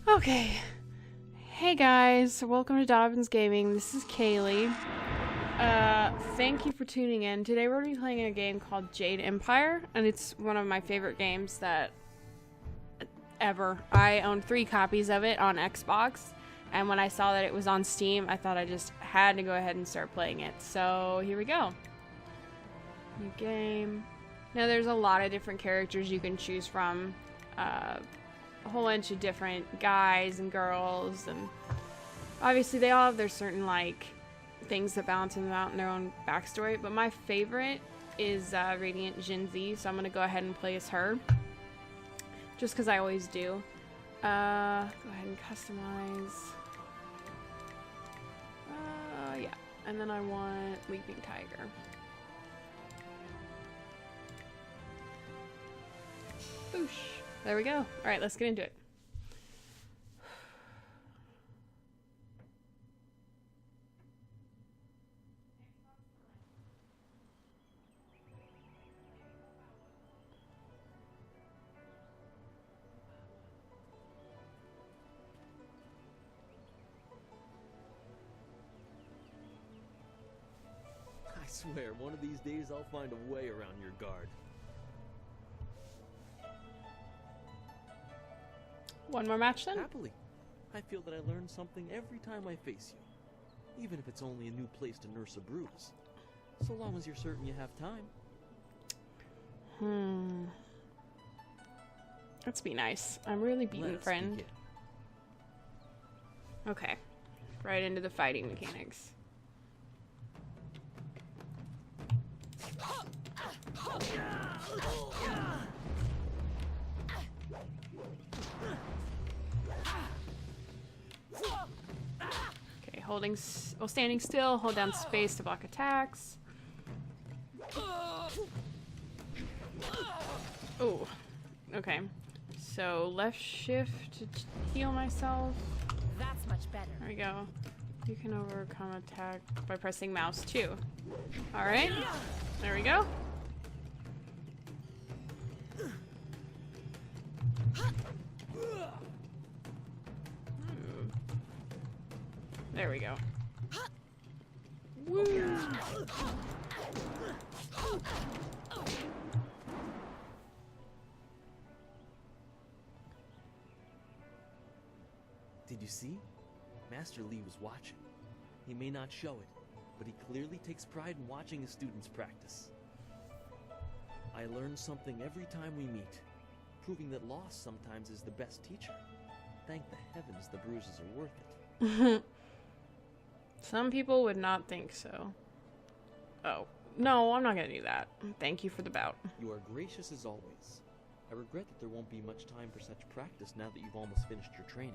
Okay. Hey guys, welcome to Dobbins Gaming. This is Kaylee. Thank you for tuning in. Today we're going to be playing a game called Jade Empire, and it's one of my favorite games that ever. I own 3 copies of it on Xbox, and when I saw that it was on Steam, I thought I just had to go ahead and start playing it. So here we go. New game. Now there's a lot of different characters you can choose from. A whole bunch of different guys and girls, and obviously they all have their certain like things that balance them out in their own backstory, but my favorite is Radiant Gen Z, so I'm gonna go ahead and play as her just because I always do. Go ahead and customize. Yeah, and then I want Leaping Tiger. Boosh. There we go. Alright, let's get into it. I swear, one of these days I'll find a way around your guard. One more match then? Happily. I feel that I learn something every time I face you. Even if it's only a new place to nurse a bruise. So long as you're certain you have time. Let's be nice. I'm really beaten, Let's friend. begin. Okay. Right into the fighting mechanics. Okay, standing still, hold down space to block attacks. Oh, okay. So left shift to heal myself. That's much better. There we go. You can overcome attack by pressing mouse too. All right, there we go. There we go. Woo. Did you see? Master Lee was watching. He may not show it, but he clearly takes pride in watching his students practice. I learn something every time we meet, proving that loss sometimes is the best teacher. Thank the heavens the bruises are worth it. Some people would not think so. Oh, no, I'm not gonna do that. Thank you for the bout. You are gracious as always. I regret that there won't be much time for such practice now that you've almost finished your training.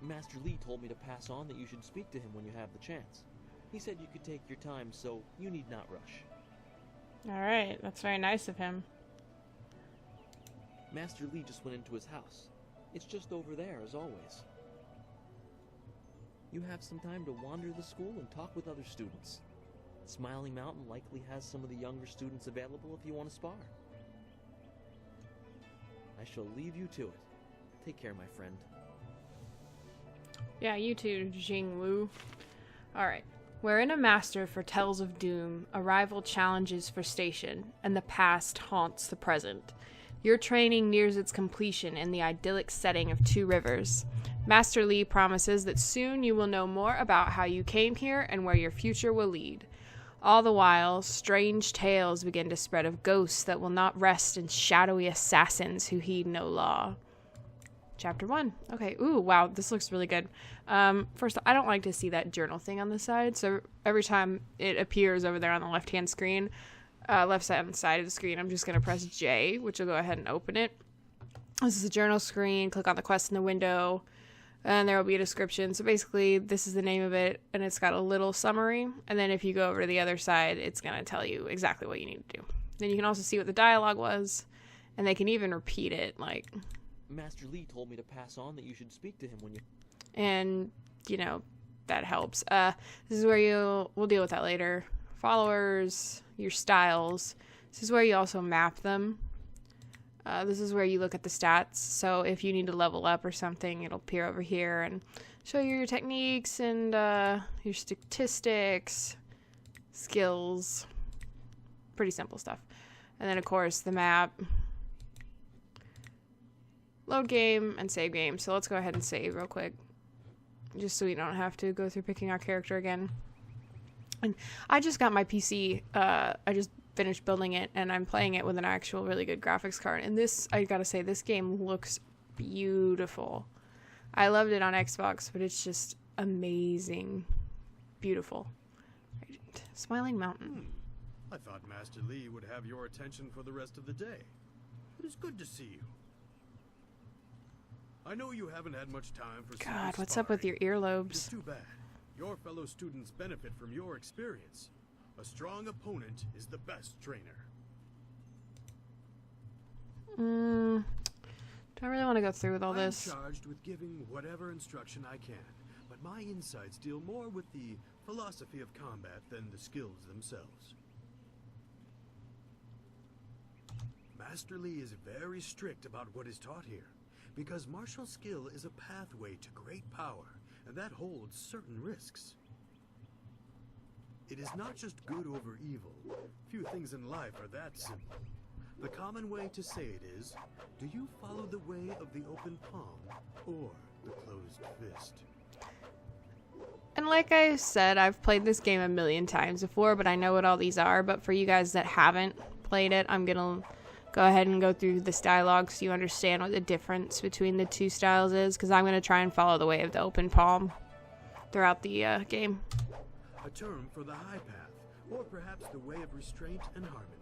Master Lee told me to pass on that you should speak to him when you have the chance. He said you could take your time, so you need not rush. Alright, that's very nice of him. Master Lee just went into his house. It's just over there, as always. You have some time to wander the school and talk with other students. Smiling Mountain likely has some of the younger students available if you want to spar. I shall leave you to it. Take care, my friend. Yeah, you too, Jingwu. Alright. Wherein a master foretells of doom, a rival challenges for station, and the past haunts the present. Your training nears its completion in the idyllic setting of Two Rivers. Master Lee promises that soon you will know more about how you came here and where your future will lead. All the while, strange tales begin to spread of ghosts that will not rest and shadowy assassins who heed no law. Chapter 1. Okay, ooh, wow, this looks really good. First, I don't like to see that journal thing on the side, so every time it appears over there on the left-hand screen, left side of the screen, I'm just going to press J, which will go ahead and open it. This is a journal screen. Click on the quest in the window, and there will be a description. So basically, this is the name of it, and it's got a little summary. And then if you go over to the other side, it's going to tell you exactly what you need to do. Then you can also see what the dialogue was, and they can even repeat it, like... Master Lee told me to pass on that you should speak to him when you... And, you know, that helps. This is where we'll deal with that later. Followers, your styles. This is where you also map them. This is where you look at the stats. So if you need to level up or something, it'll appear over here and show you your techniques and your statistics, skills. Pretty simple stuff. And then, of course, the map. Load game and save game. So let's go ahead and save real quick. Just so we don't have to go through picking our character again. And I just got my PC. I just finished building it, and I'm playing it with an actual really good graphics card. And this, I gotta say, this game looks beautiful. I loved it on Xbox, but it's just amazing. Beautiful. Right. Smiling Mountain. I thought Master Lee would have your attention for the rest of the day. It is good to see you. I know you haven't had much time for God, what's up with your earlobes? It's too bad. Your fellow students benefit from your experience. A strong opponent is the best trainer. Do I really want to go through with all this? I'm charged with giving whatever instruction I can, but my insights deal more with the philosophy of combat than the skills themselves. Master Lee is very strict about what is taught here, because martial skill is a pathway to great power, and that holds certain risks. It is not just good over evil. Few things in life are that simple. The common way to say it is, do you follow the way of the open palm or the closed fist? And like I said, I've played this game a million times before, but I know what all these are. But for you guys that haven't played it, I'm going to go ahead and go through this dialogue so you understand what the difference between the two styles is, because I'm going to try and follow the way of the open palm throughout the game. A term for the high path, or perhaps the way of restraint and harmony.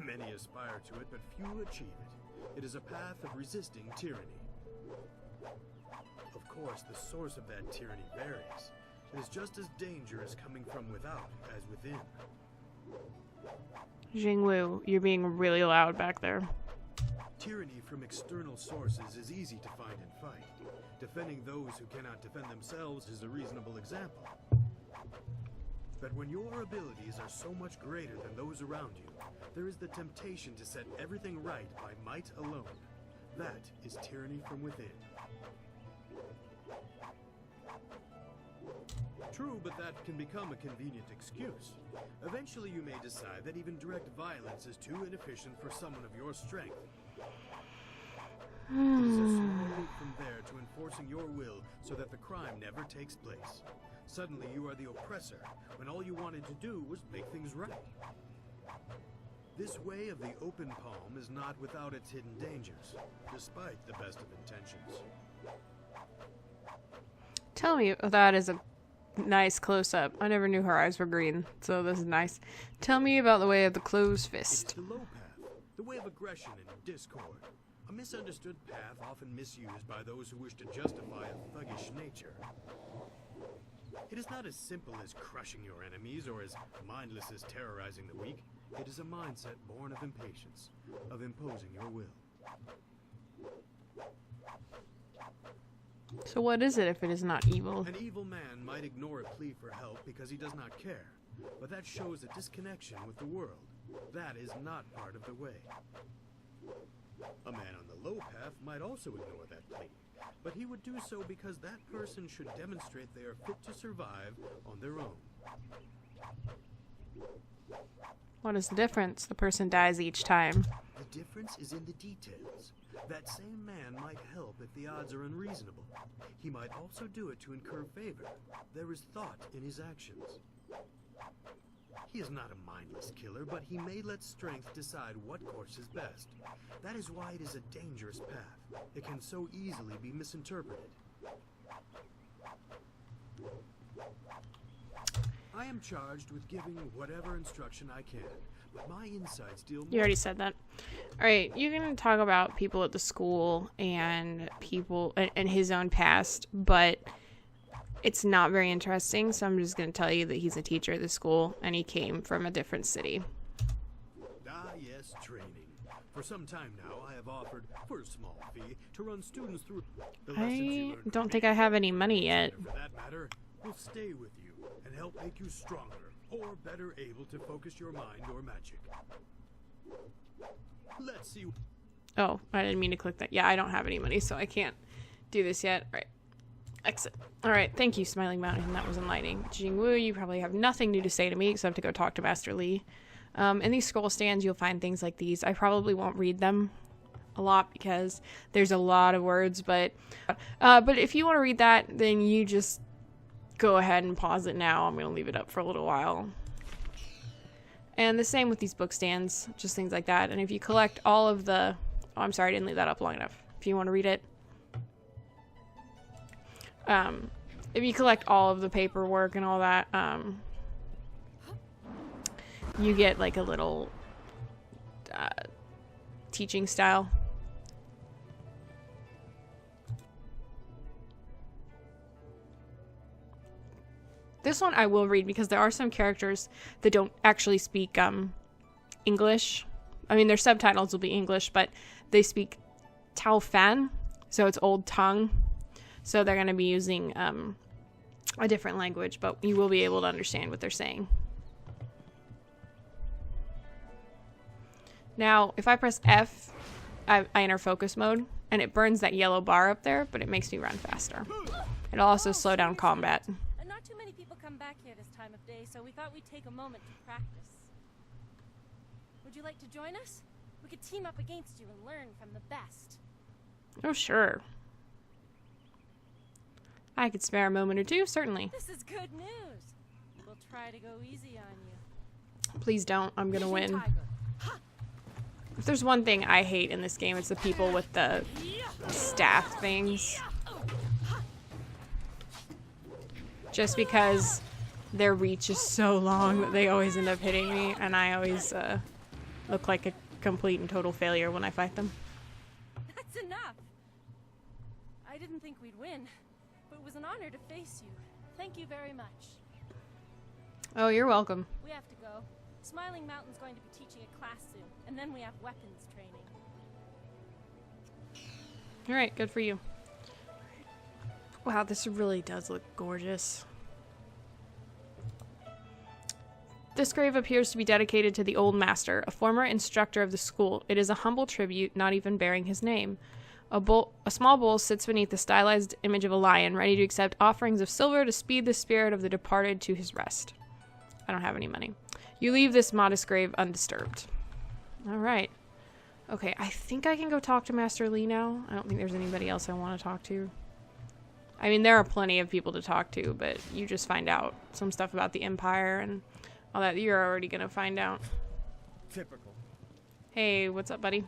Many aspire to it, but few achieve it. It is a path of resisting tyranny. Of course, the source of that tyranny varies. It is just as dangerous coming from without as within. Jingwu, you're being really loud back there. Tyranny from external sources is easy to find and fight. Defending those who cannot defend themselves is a reasonable example. But when your abilities are so much greater than those around you, there is the temptation to set everything right by might alone. That is tyranny from within. True, but that can become a convenient excuse. Eventually you may decide that even direct violence is too inefficient for someone of your strength. It is a small leap from there to enforcing your will so that the crime never takes place. Suddenly you are the oppressor, when all you wanted to do was make things right. This way of the open palm is not without its hidden dangers, despite the best of intentions. Tell me, that is a nice close-up. I never knew her eyes were green, so this is nice. Tell me about the way of the closed fist. It's the low path, the way of aggression and discord. A misunderstood path often misused by those who wish to justify a thuggish nature. It is not as simple as crushing your enemies or as mindless as terrorizing the weak. It is a mindset born of impatience, of imposing your will. So what is it if it is not evil? An evil man might ignore a plea for help because he does not care, but that shows a disconnection with the world. That is not part of the way. A man on the low path might also ignore that plea, but he would do so because that person should demonstrate they are fit to survive on their own. What is the difference? The person dies each time. The difference is in the details. That same man might help if the odds are unreasonable. He might also do it to incur favor. There is thought in his actions. He is not a mindless killer, but he may let strength decide what course is best. That is why it is a dangerous path. It can so easily be misinterpreted. I am charged with giving whatever instruction I can, but my insights deal more... You already said that. Alright, you can talk about people at the school and people and his own past, but it's not very interesting, so I'm just going to tell you that he's a teacher at the school and he came from a different city. Ah, yes, training. For some time now, I have offered, for a small fee, to run students through the lessons you I learned don't from think me. I have any money yet. For that matter, will stay with you and help make you stronger or better able to focus your mind or magic. Let's see. Oh, I didn't mean to click that. Yeah, I don't have any money, so I can't do this yet. All right. Exit. All right. Thank you, Smiling Mountain. That was enlightening. Jingwu, you probably have nothing new to say to me except to go talk to Master Li. In these scroll stands, you'll find things like these. I probably won't read them a lot because there's a lot of words, but if you want to read that, then you just go ahead and pause it now. I'm going to leave it up for a little while. And the same with these book stands, just things like that. And if you collect all of the... Oh, I'm sorry, I didn't leave that up long enough. If you want to read it. If you collect all of the paperwork and all that, you get like a little teaching style. This one I will read because there are some characters that don't actually speak English. I mean, their subtitles will be English, but they speak Tao Fan, so it's Old Tongue. So they're going to be using a different language, but you will be able to understand what they're saying. Now, if I press F, I enter focus mode, and it burns that yellow bar up there, but it makes me run faster. It'll also slow down combat. And not too many people come back here this time of day, so we thought we'd take a moment to practice. Would you like to join us? We could team up against you and learn from the best. Oh, sure. I could spare a moment or two, certainly. This is good news. We'll try to go easy on you. Please don't. I'm gonna win. If there's one thing I hate in this game, it's the people with the staff things. Just because their reach is so long that they always end up hitting me, and I always look like a complete and total failure when I fight them. That's enough. I didn't think we'd win, but it was an honor to face you. Thank you very much. Oh, you're welcome. We have to go. Smiling Mountain's going to be teaching a class soon, and then we have weapons training. Alright, good for you. Wow, this really does look gorgeous. This grave appears to be dedicated to the old master, a former instructor of the school. It is a humble tribute, not even bearing his name. A small bowl sits beneath the stylized image of a lion, ready to accept offerings of silver to speed the spirit of the departed to his rest. I don't have any money. You leave this modest grave undisturbed. Alright. Okay, I think I can go talk to Master Li now. I don't think there's anybody else I want to talk to. I mean, there are plenty of people to talk to, but you just find out some stuff about the Empire and all that you're already gonna find out. Typical. Hey, what's up, buddy?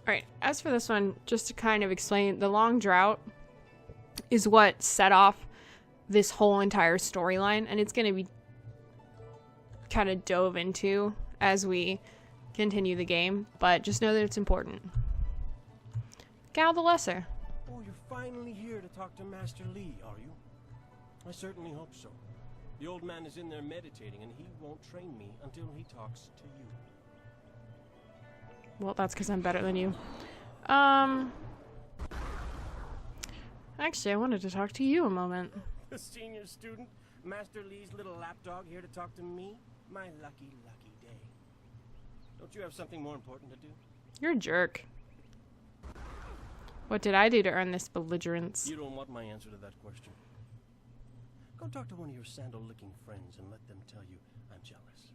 Alright, as for this one, just to kind of explain, the long drought is what set off this whole entire storyline, and it's going to be kind of dove into as we continue the game, but just know that it's important. Gal the Lesser. Oh, you're finally here to talk to Master Li, are you? I certainly hope so. The old man is in there meditating, and he won't train me until he talks to you. Well, that's because I'm better than you. Actually, I wanted to talk to you a moment. The senior student, Master Li's little lapdog, here to talk to me? My lucky, lucky day. Don't you have something more important to do? You're a jerk. What did I do to earn this belligerence? You don't want my answer to that question. Go talk to one of your sandal-licking friends and let them tell you I'm jealous.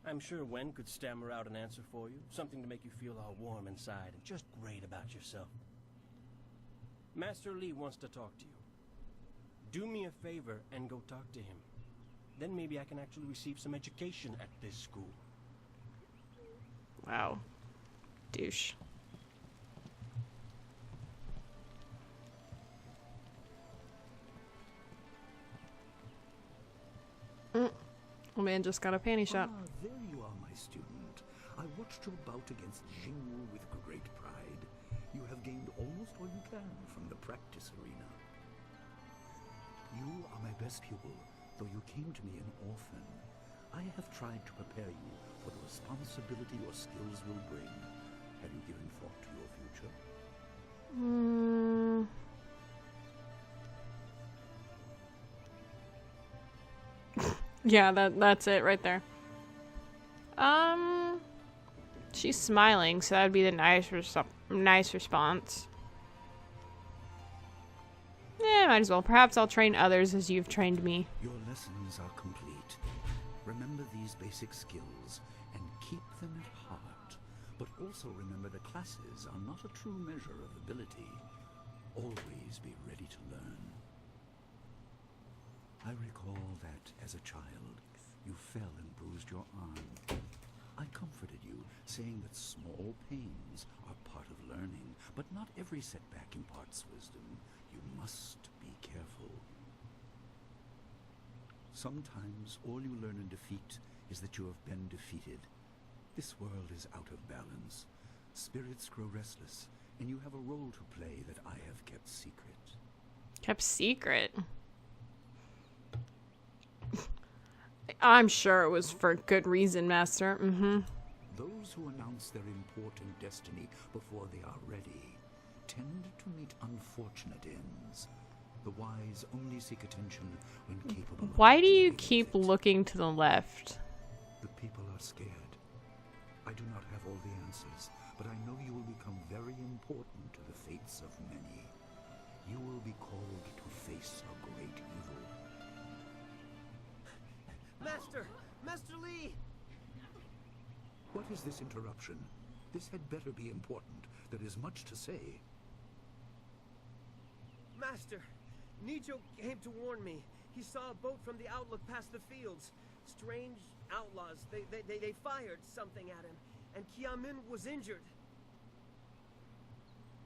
I'm sure Wen could stammer out an answer for you, something to make you feel all warm inside and just great about yourself. Master Li wants to talk to you. Do me a favor and go talk to him. Then maybe I can actually receive some education at this school. Wow. Douche. Oh man, just got a panty shot. Ah, there you are, my student. I watched your bout against Jingwu with great pride. You have gained almost all you can from the practice arena. You are my best pupil, though you came to me an orphan. I have tried to prepare you for the responsibility your skills will bring. Have you given thought to your future? Yeah, that's it right there. She's smiling, so that would be the nice response. Yeah, might as well. Perhaps I'll train others as you've trained me. Your lessons are complete. Remember these basic skills and keep them at heart. But also remember the classes are not a true measure of ability. Always be ready to learn. I recall that as a child, you fell and bruised your arm. I comforted you, saying that small pains are part of learning, but not every setback imparts wisdom. You must be careful. Sometimes all you learn in defeat is that you have been defeated. This world is out of balance. Spirits grow restless, and you have a role to play that I have kept secret. Kept secret? I'm sure it was for good reason, Master. Those who announce their important destiny before they are ready tend to meet unfortunate ends. The wise only seek attention when capable of... Why do you dealing keep with it. looking to the left? The people are scared. I do not have all the answers, but I know you will become very important to the fates of many. You will be called to face a great evil. Master! Master Lee! What is this interruption? This had better be important. There is much to say. Master! Nijo came to warn me. He saw a boat from the outlook past the fields. Strange outlaws. They fired something at him. And Kiamin was injured.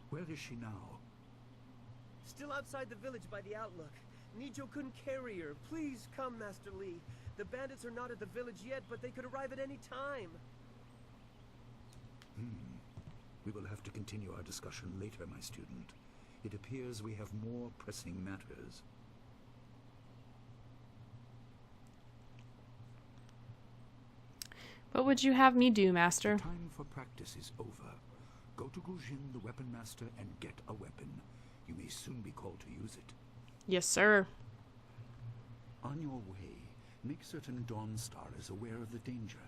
Where is she now? Still outside the village by the outlook. Nijo couldn't carry her. Please come, Master Lee. The bandits are not at the village yet, but they could arrive at any time. We will have to continue our discussion later, my student. It appears we have more pressing matters. What would you have me do, Master? The time for practice is over. Go to Gujin, the weapon master, and get a weapon. You may soon be called to use it. Yes, sir. On your way, make certain Dawnstar is aware of the danger.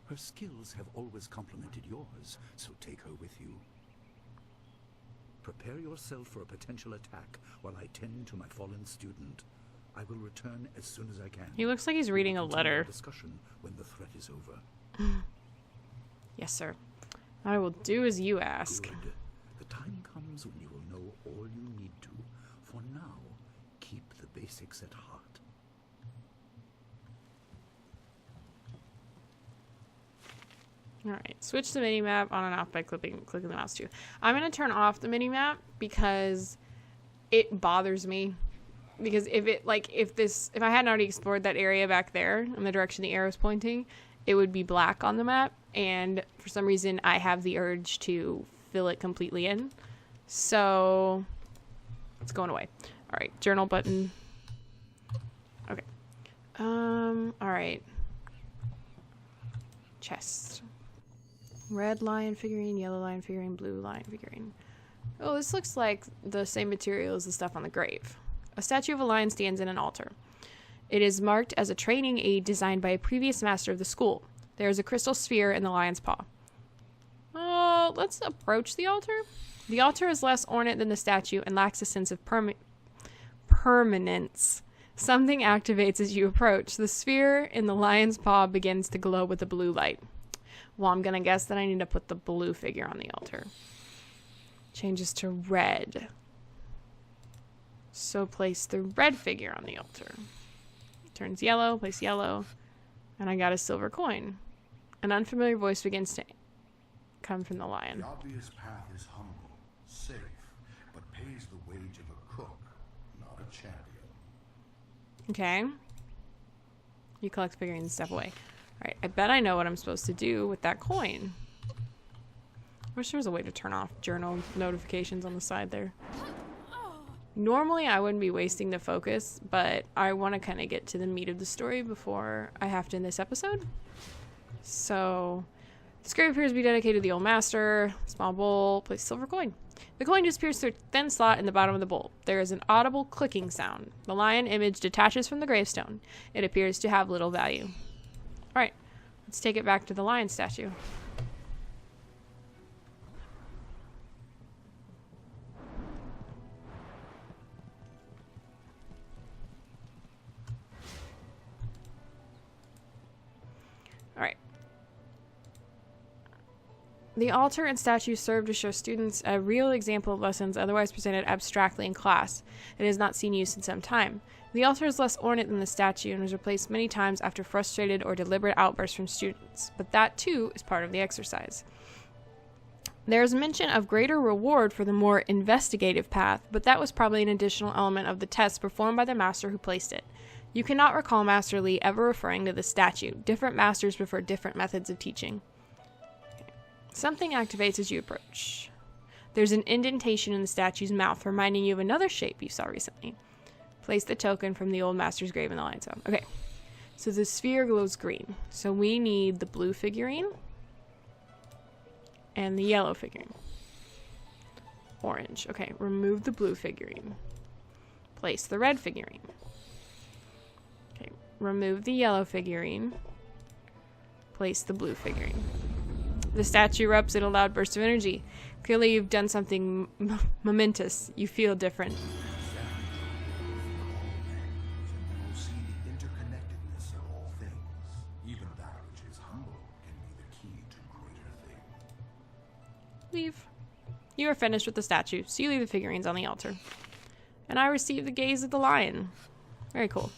Her skills have always complemented yours, so take her with you. Prepare yourself for a potential attack while I tend to my fallen student. I will return as soon as I can. He looks like he's reading a We will continue our letter. discussion when the threat is over. Yes, sir. I will do as you ask. Good. The time comes when you will know all you need to. For now, keep the basics at heart. Alright, switch the minimap on and off by clicking the mouse too. I'm going to turn off the minimap because it bothers me. Because if I hadn't already explored that area back there in the direction the arrow is pointing, it would be black on the map. And for some reason, I have the urge to fill it completely in. So it's going away. Alright, journal button. Okay. Alright. Chest. Red lion figurine, yellow lion figurine, blue lion figurine. Oh, this looks like the same material as the stuff on the grave. A statue of a lion stands in an altar. It is marked as a training aid designed by a previous master of the school. There is a crystal sphere in the lion's paw. Let's approach the altar. The altar is less ornate than the statue and lacks a sense of permanence. Something activates as you approach. The sphere in the lion's paw begins to glow with a blue light. Well, I'm going to guess that I need to put the blue figure on the altar. Changes to red. So place the red figure on the altar. Turns yellow, place yellow. And I got a silver coin. An unfamiliar voice begins to come from the lion. The obvious path is humble, safe, but pays the wage of a cook, not a champion. Okay. You collect figurines and step away. Alright, I bet I know what I'm supposed to do with that coin. I wish there was a way to turn off journal notifications on the side there. Normally, I wouldn't be wasting the focus, but I want to kind of get to the meat of the story before I have to in this episode. So, this grave appears to be dedicated to the old master. Small bowl, place silver coin. The coin disappears through a thin slot in the bottom of the bowl. There is an audible clicking sound. The lion image detaches from the gravestone. It appears to have little value. Alright, let's take it back to the lion statue. Alright. The altar and statue serve to show students a real example of lessons otherwise presented abstractly in class. It has not seen use in some time. The altar is less ornate than the statue and was replaced many times after frustrated or deliberate outbursts from students, but that too is part of the exercise. There is mention of greater reward for the more investigative path, but that was probably an additional element of the test performed by the master who placed it. You cannot recall Master Lee ever referring to the statue. Different masters prefer different methods of teaching. Something activates as you approach. There's an indentation in the statue's mouth reminding you of another shape you saw recently. Place the token from the old master's grave in the lion's zone. Okay, so the sphere glows green. So we need the blue figurine and the yellow figurine. Orange. Okay, remove the blue figurine. Place the red figurine. Okay, remove the yellow figurine. Place the blue figurine. The statue erupts in a loud burst of energy. Clearly you've done something momentous. You feel different. You see the interconnectedness of all things. Even that which is humble can be the key to greater things. Leave. You are finished with the statue, so you leave the figurines on the altar. And I receive the gaze of the lion. Very cool.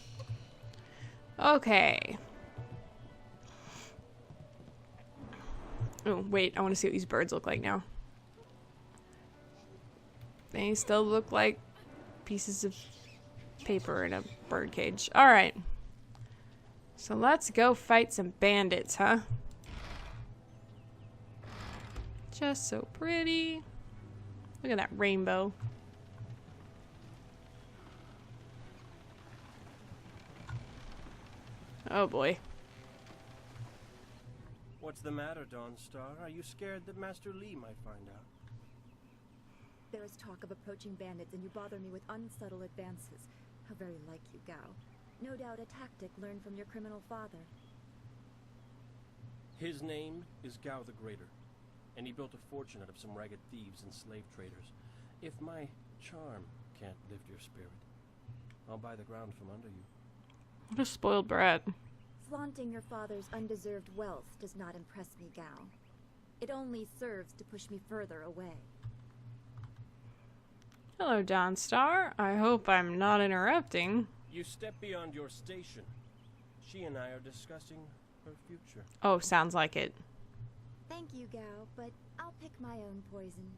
Okay. Oh, wait, I want to see what these birds look like now. They still look like pieces of paper in a bird cage. Alright. So let's go fight some bandits, huh? Just so pretty. Look at that rainbow. Oh boy. What's the matter, Dawnstar? Are you scared that Master Lee might find out? There is talk of approaching bandits, and you bother me with unsubtle advances. How very like you, Gao. No doubt a tactic learned from your criminal father. His name is Gao the Greater, and he built a fortune out of some ragged thieves and slave traders. If my charm can't lift your spirit, I'll buy the ground from under you. What a spoiled brat. Flaunting your father's undeserved wealth does not impress me, Gao. It only serves to push me further away. Hello, Dawnstar. I hope I'm not interrupting. You step beyond your station. She and I are discussing her future. Oh, sounds like it. Thank you, Gao, but I'll pick my own poison.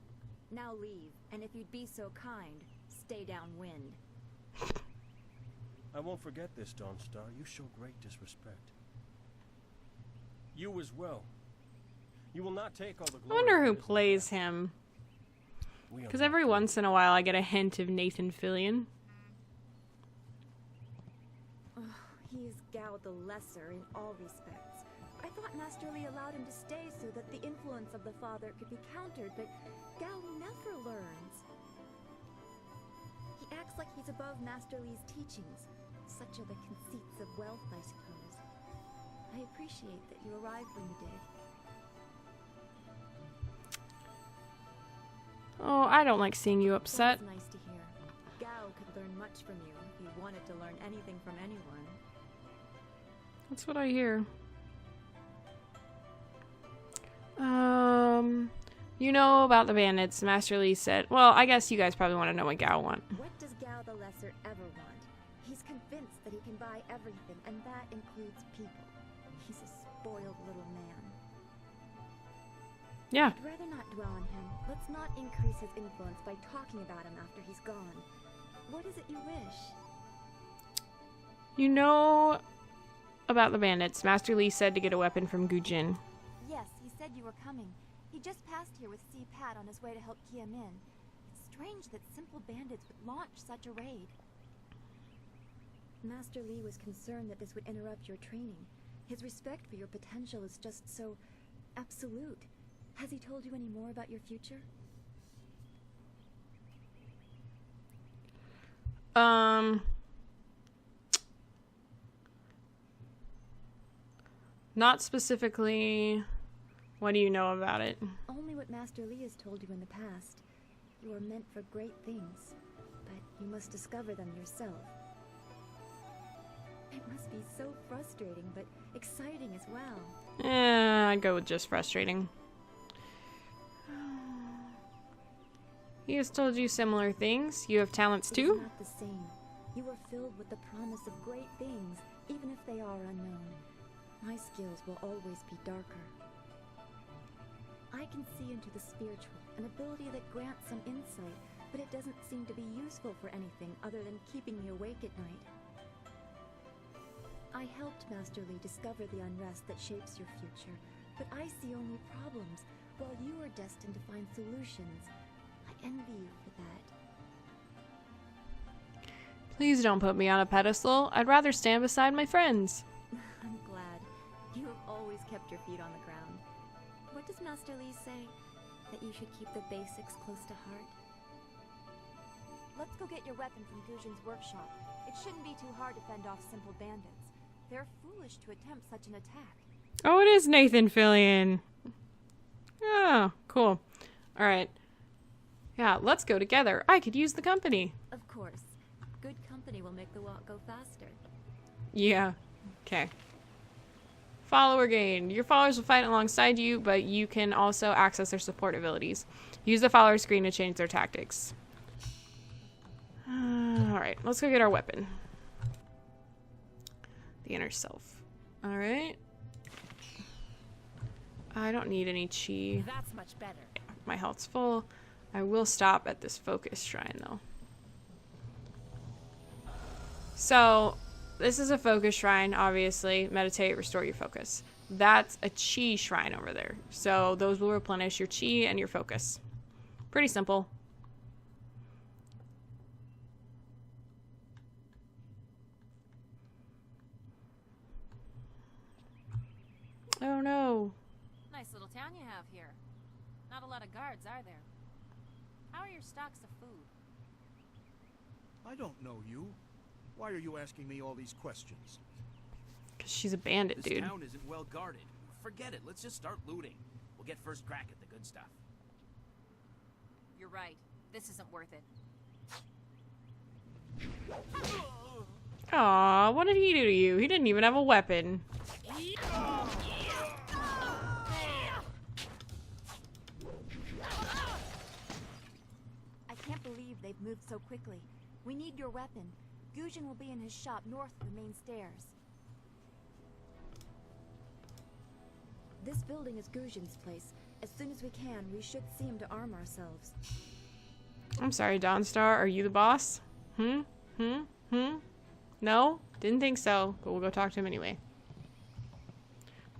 Now leave, and if you'd be so kind, stay downwind. I won't forget this, Dawnstar. You show great disrespect. You as well. You will not take all the glory. I wonder who of this plays attack. him. We are Because not every friends. once in a while I get a hint of Nathan Fillion. He is Gao the Lesser in all respects. I thought Master Lee allowed him to stay so that the influence of the father could be countered, but Gao never learns. He acts like he's above Master Lee's teachings. Such are the conceits of wealth, I suppose. I appreciate that you arrived when you did. Oh, I don't like seeing you upset. That's nice to hear. Gao could learn much from you if he wanted to learn anything from anyone. That's what I hear. You know about the bandits. Master Lee said, well, I guess you guys probably want to know what Gao want. What does Gao the Lesser ever want? He's convinced that he can buy everything, and that includes people. He's a spoiled little man. Yeah. I'd rather not dwell on him. Let's not increase his influence by talking about him after he's gone. What is it you wish? You know about the bandits. Master Lee said to get a weapon from Gujin. Yes, he said you were coming. He just passed here with Si Pat on his way to help Kia Min. It's strange that simple bandits would launch such a raid. Master Lee was concerned that this would interrupt your training. His respect for your potential is just so absolute. Has he told you any more about your future? Not specifically. What do you know about it? Only what Master Lee has told you in the past. You are meant for great things, but you must discover them yourself. It must be so frustrating, but exciting as well. I'd go with just frustrating. He has told you similar things. You have talents It too? is not the same. You are filled with the promise of great things, even if they are unknown. My skills will always be darker. I can see into the spiritual, an ability that grants some insight, but it doesn't seem to be useful for anything other than keeping me awake at night. I helped Master Lee discover the unrest that shapes your future, but I see only problems, while you are destined to find solutions. I envy you for that. Please don't put me on a pedestal. I'd rather stand beside my friends. I'm glad. You have always kept your feet on the ground. What does Master Lee say? That you should keep the basics close to heart? Let's go get your weapon from Gujin's workshop. It shouldn't be too hard to fend off simple bandits. They're foolish to attempt such an attack. Oh, it is Nathan Fillion. Oh, cool. Alright. Yeah, let's go together. I could use the company. Of course. Good company will make the walk go faster. Yeah. Okay. Follower gain. Your followers will fight alongside you, but you can also access their support abilities. Use the follower screen to change their tactics. Alright, let's go get our weapon. The inner self. Alright. I don't need any chi. That's much better. My health's full. I will stop at this focus shrine, though. So, this is a focus shrine, obviously. Meditate, restore your focus. That's a chi shrine over there. So, those will replenish your chi and your focus. Pretty simple. Oh no. Nice little town you have here. Not a lot of guards, are there? How are your stocks of food? I don't know you. Why are you asking me all these questions? Because she's a bandit, This dude. town isn't well guarded. Forget it. Let's just start looting. We'll get first crack at the good stuff. You're right. This isn't worth it. Aw, what did he do to you? He didn't even have a weapon. I can't believe they've moved so quickly. We need your weapon. Gujin will be in his shop north of the main stairs. This building is Gujin's place. As soon as we can, we should see him to arm ourselves. I'm sorry, Dawnstar. Are you the boss? No? Didn't think so. But we'll go talk to him anyway.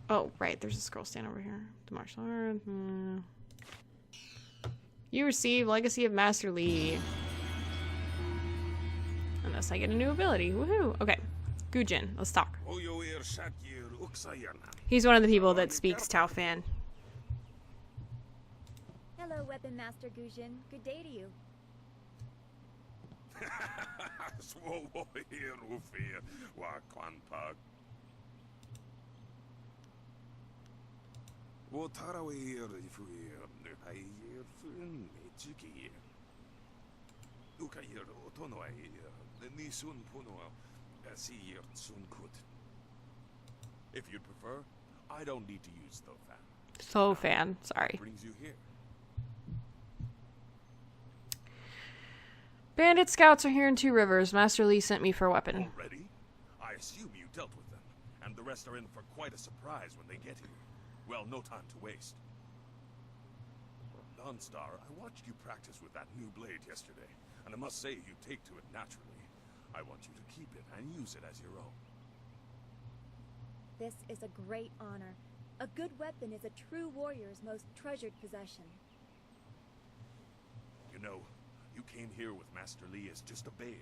Oh, right. There's a scroll stand over here. The martial art. You receive Legacy of Master Lee. Unless I get a new ability. Woohoo. Okay. Gujin. Let's talk. He's one of the people that speaks Tao Fan. Hello, Weapon Master Gujin. Good day to you. If you'd prefer, I don't need to use Thofan. So fan. Sorry. Brings you here. Bandit scouts are here in Two Rivers. Master Lee sent me for a weapon. Already? I assume you dealt with them, and the rest are in for quite a surprise when they get here. Well, no time to waste. Dawnstar, I watched you practice with that new blade yesterday, and I must say you take to it naturally. I want you to keep it and use it as your own. This is a great honor. A good weapon is a true warrior's most treasured possession. You know, you came here with Master Lee as just a babe.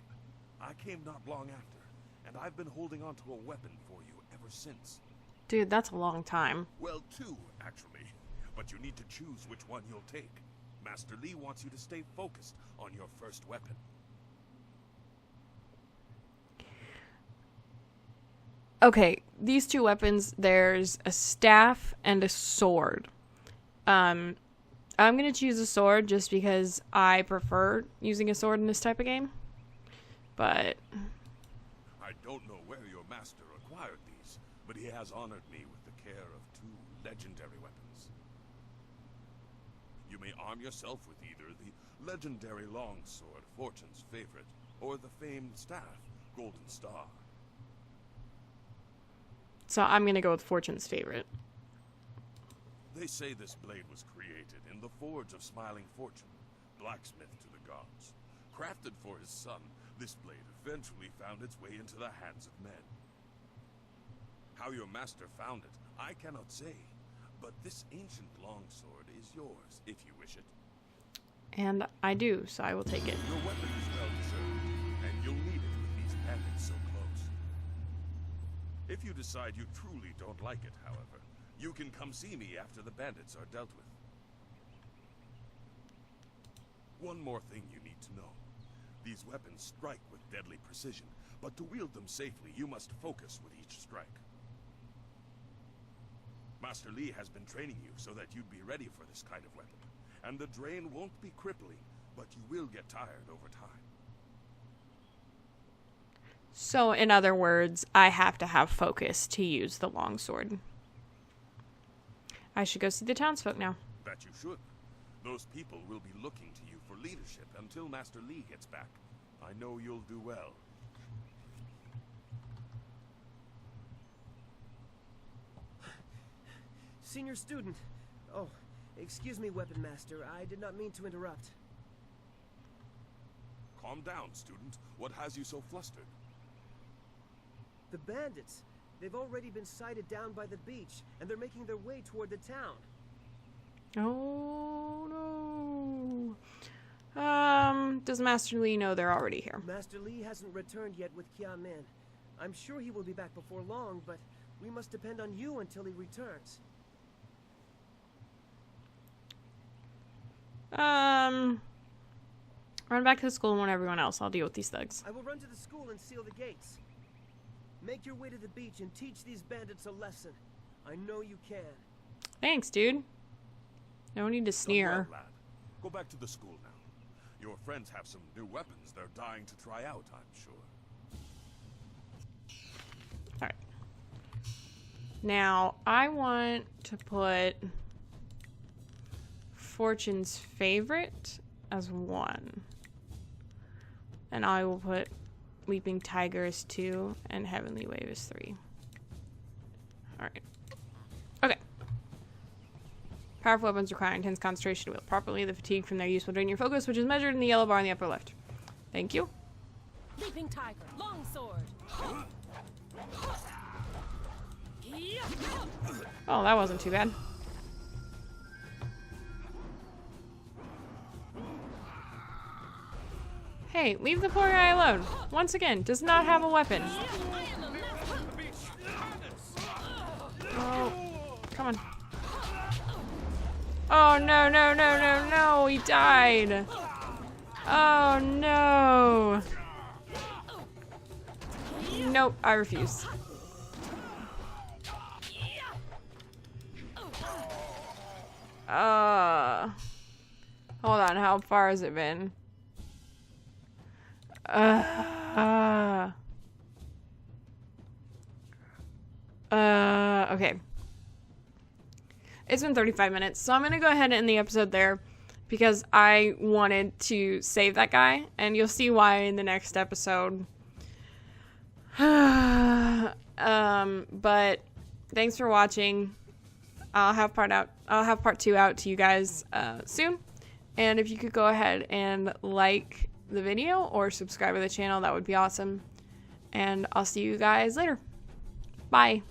I came not long after, and I've been holding on to a weapon for you ever since. Dude, that's a long time. Well, two, actually. But you need to choose which one you'll take. Master Lee wants you to stay focused on your first weapon. Okay, these two weapons, there's a staff and a sword. I'm going to choose a sword just because I prefer using a sword in this type of game. But I don't know where your master acquired these, but he has honored me with the care of 2 legendary weapons. You may arm yourself with either the legendary longsword, Fortune's favorite, or the famed staff, Golden Star. so I'm going to go with Fortune's favorite. They say this blade was created in the forge of Smiling Fortune, blacksmith to the gods. Crafted for his son, this blade eventually found its way into the hands of men. How your master found it, I cannot say, but this ancient longsword is yours, if you wish it. And I do, so I will take it. Your weapon is well deserved, and you'll need it with these bandits so close. If you decide you truly don't like it, however, you can come see me after the bandits are dealt with. One more thing you need to know. These weapons strike with deadly precision, but to wield them safely, you must focus with each strike. Master Li has been training you so that you'd be ready for this kind of weapon. And the drain won't be crippling, but you will get tired over time. So, in other words, I have to have focus to use the longsword. I should go see the townsfolk now. That you should. Those people will be looking to you for leadership until Master Li gets back. I know you'll do well. Senior student. Oh, excuse me, Weapon Master. I did not mean to interrupt. Calm down, student. What has you so flustered? The bandits. They've already been sighted down by the beach, and they're making their way toward the town. Oh, no. Does Master Li know they're already here? Master Li hasn't returned yet with Kia-min. I'm sure he will be back before long, but we must depend on you until he returns. Run back to the school and warn everyone else. I'll deal with these thugs. I will run to the school and seal the gates. Make your way to the beach and teach these bandits a lesson. I know you can. Thanks, dude. No need to sneer. Done well, lad. Go back to the school now. Your friends have some new weapons they're dying to try out, I'm sure. Alright. Now, I want to put Fortune's favorite as 1. And I will put Leaping Tiger as 2 and Heavenly Wave as 3. Alright. Okay. Powerful weapons require intense concentration to wield properly. The fatigue from their use will drain your focus, which is measured in the yellow bar in the upper left. Thank you. Leaping Tiger, longsword. Oh, that wasn't too bad. Hey, leave the poor guy alone. Once again, does not have a weapon. Oh, come on. Oh, no, no, no, no, no, he died. Oh, no. Nope, I refuse. Hold on, how far has it been? Okay. It's been 35 minutes, so I'm gonna go ahead and end the episode there because I wanted to save that guy, and you'll see why in the next episode. But thanks for watching. I'll have part 2 out to you guys soon. And if you could go ahead and like the video or subscribe to the channel, that would be awesome. And I'll see you guys later. Bye.